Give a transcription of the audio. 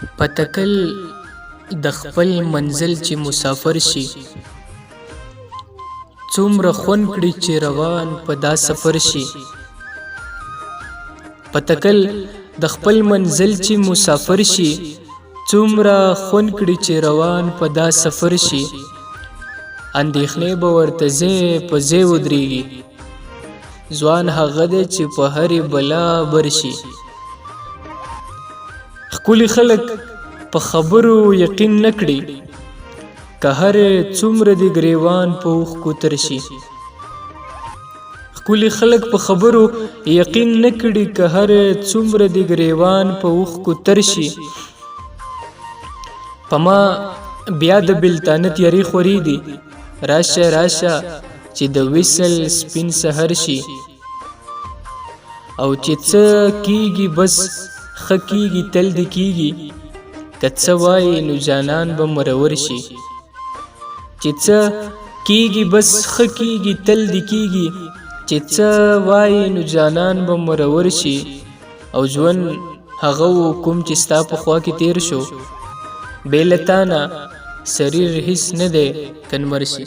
پتکل د خپل منزل چې مسافر شي، څومره خوند کړي چې روان په دا سفر شي. پتکل د خپل منزل چې مسافر شي، څومره خوند کړي چې روان په دا سفر شي. اندېښنې به ورته ځای په ځای ودرېږي، ځوان هغه دی چې په هرې بلا بر شي. ښکلي خلک په خبرو یقین نه کړي، که هر څومره د ګریوان په اوښکو تر شي. ښکلي خلک په خبرو یقین نه کړي، که هر څومره د ګریوان په اوښکو تر شي. په ما بیا د بېلتانه تیارې خورې دي، راشه راشه چې د وصل سپین سحر شي. او چې څه کېږي بس ښه کېږي، تل دې کېږي، که څه وایي نو جانان به مرور شي. چې څه کېږي بس ښه کېږي، تل دې کېږي، چې څه وایي نو جانان به مرور شي. او ژوند هغه و کوم چې ستا په خوا کې تیر شو، بې له تا نه سریر هېڅ نه دی کنمر شي.